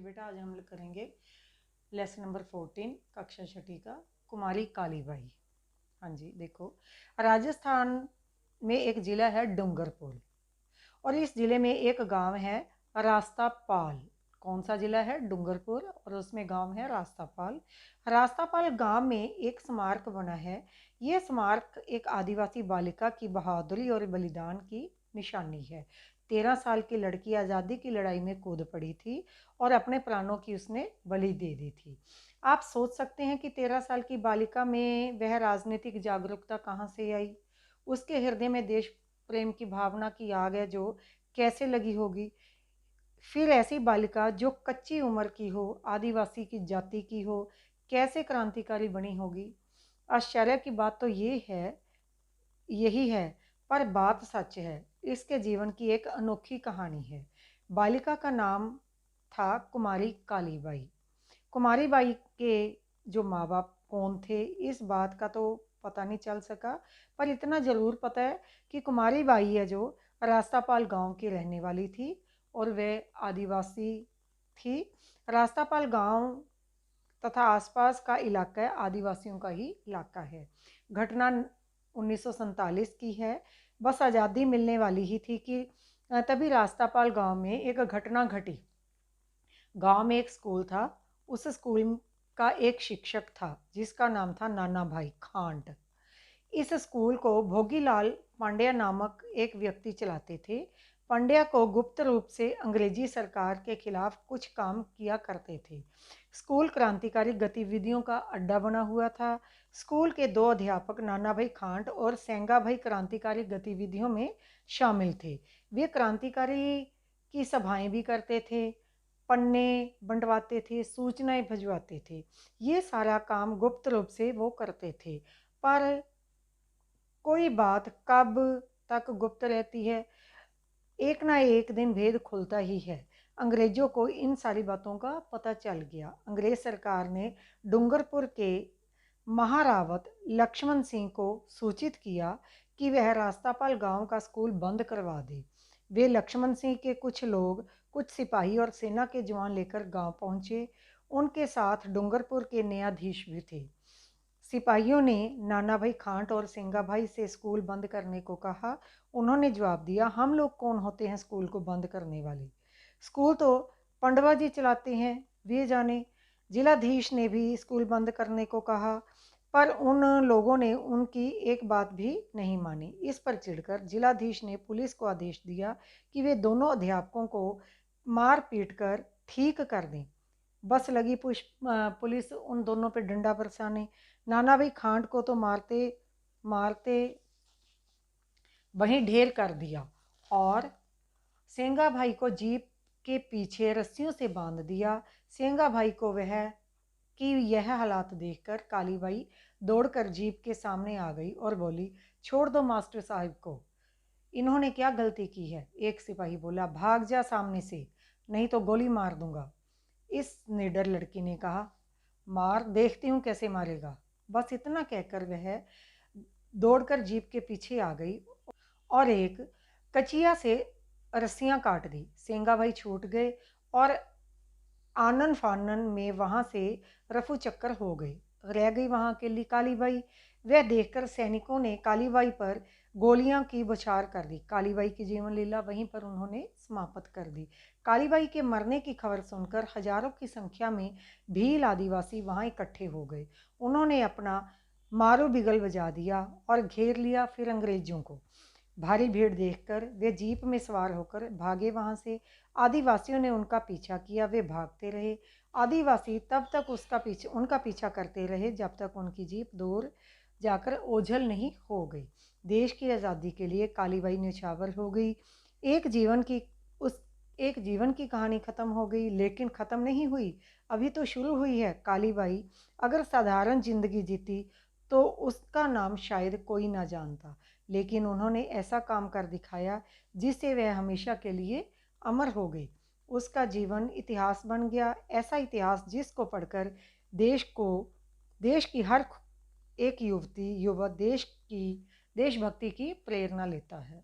बेटा, आज हम लोग करेंगे लेसन नंबर 14 कक्षा छठी का कुमारी कालीबाई। हाँ जी, देखो, राजस्थान में एक ज़िला है डूंगरपुर और इस ज़िले में एक गांव है रास्तापाल। कौन सा ज़िला है? डूंगरपुर, और उसमें गांव है रास्तापाल। रास्तापाल गांव में एक स्मारक बना है। ये स्मारक एक आदिवासी बालिका की बहादुरी और बलिदान की निशानी है। 13 साल की लड़की आज़ादी की लड़ाई में कूद पड़ी थी और अपने प्राणों की उसने बलि दे दी थी। आप सोच सकते हैं कि 13 साल की बालिका में वह राजनीतिक जागरूकता कहाँ से आई। उसके हृदय में देश प्रेम की भावना की आग है जो कैसे लगी होगी। फिर ऐसी बालिका जो कच्ची उम्र की हो, आदिवासी की जाति की हो, कैसे क्रांतिकारी बनी होगी। आश्चर्य की बात तो यही है, पर बात सच है। इसके जीवन की एक अनोखी कहानी है। बालिका का नाम था कुमारी कालीबाई। कुमारी बाई के जो माँ बाप कौन थे, इस बात का तो पता नहीं चल सका, पर इतना ज़रूर पता है कि कुमारी बाई है जो रास्तापाल गांव की रहने वाली थी और वह आदिवासी थी। रास्तापाल गांव तथा आसपास का इलाका है आदिवासियों का ही इलाका है। घटना 1947 की है। बस आज़ादी मिलने वाली ही थी कि तभी रास्तापाल गांव में एक घटना घटी। गांव में एक स्कूल था। उस स्कूल का एक शिक्षक था जिसका नाम था नाना भाई खांड। इस स्कूल को भोगीलाल पांड्या नामक एक व्यक्ति चलाते थे। पांड्या को गुप्त रूप से अंग्रेजी सरकार के खिलाफ कुछ काम किया करते थे। स्कूल क्रांतिकारी गतिविधियों का अड्डा बना हुआ था। स्कूल के 2 अध्यापक नाना भाई खांड और सेंगा भाई क्रांतिकारी गतिविधियों में शामिल थे। वे क्रांतिकारी की सभाएं भी करते थे, पन्ने बंटवाते थे, सूचनाएं भिजवाते थे। ये सारा काम गुप्त रूप से वो करते थे, पर कोई बात कब तक गुप्त रहती है? एक ना एक दिन भेद खुलता ही है। अंग्रेजों को इन सारी बातों का पता चल गया। अंग्रेज सरकार ने डूंगरपुर के महारावत लक्ष्मण सिंह को सूचित किया कि वह रास्तापाल गांव का स्कूल बंद करवा दे। वे लक्ष्मण सिंह के कुछ लोग, कुछ सिपाही और सेना के जवान लेकर गांव पहुंचे। उनके साथ डूंगरपुर के न्यायाधीश भी थे। सिपाहियों ने नाना भाई खांट और सिंगा भाई से स्कूल बंद करने को कहा। उन्होंने जवाब दिया, हम लोग कौन होते हैं स्कूल को बंद करने वाले? स्कूल तो पंडवा जी चलाते हैं, वे जाने। जिलाधीश ने भी स्कूल बंद करने को कहा, पर उन लोगों ने उनकी एक बात भी नहीं मानी। इस पर चिढ़कर जिलाधीश ने पुलिस को आदेश दिया कि वे दोनों अध्यापकों को मार पीट कर ठीक कर दें। बस लगी पुलिस उन दोनों पे डंडा बरसाने। नाना भाई खांड को तो मारते मारते वहीं ढेर कर दिया और सेंगा भाई को जीप के पीछे रस्सियों से बांध दिया। सेंगा भाई को यह हालात देखकर कालीबाई दौड़कर जीप के सामने आ गई और बोली, छोड़ दो मास्टर साहब को, इन्होंने क्या गलती की है? एक सिपाही बोला, भाग जा सामने से, नहीं तो गोली मार दूंगा। इस निडर लड़की ने कहा, मार, देखती हूँ कैसे मारेगा। बस इतना कहकर वह दौड़कर जीप के पीछे आ गई और एक कचिया से रस्सियां काट दी। सेंगा भाई छूट गए और आनन फानन में वहां से रफू चक्कर हो गए। रह गई वहां अकेली कालीबाई। वह देखकर सैनिकों ने कालीबाई पर गोलियां की बौछार कर दी। कालीबाई की जीवन लीला वहीं पर उन्होंने समाप्त कर दी। कालीबाई के मरने की खबर सुनकर हजारों की संख्या में भील आदिवासी वहां इकट्ठे हो गए। उन्होंने अपना मारू बिगल बजा दिया और घेर लिया। फिर अंग्रेजों को भारी भीड़ देखकर वे जीप में सवार होकर भागे वहां से। आदिवासियों ने उनका पीछा किया, वे भागते रहे। आदिवासी तब तक उनका पीछा करते रहे जब तक उनकी जीप दूर जाकर ओझल नहीं हो गई। देश की आज़ादी के लिए कालीबाई न्यौछावर हो गई। एक जीवन की उस एक जीवन की कहानी खत्म हो गई, लेकिन खत्म नहीं हुई, अभी तो शुरू हुई है। कालीबाई अगर साधारण जिंदगी जीती तो उसका नाम शायद कोई ना जानता, लेकिन उन्होंने ऐसा काम कर दिखाया जिससे वह हमेशा के लिए अमर हो गई। उसका जीवन इतिहास बन गया, ऐसा इतिहास जिसको पढ़कर देश की हर एक युवती युवा देशभक्ति की प्रेरणा लेता है।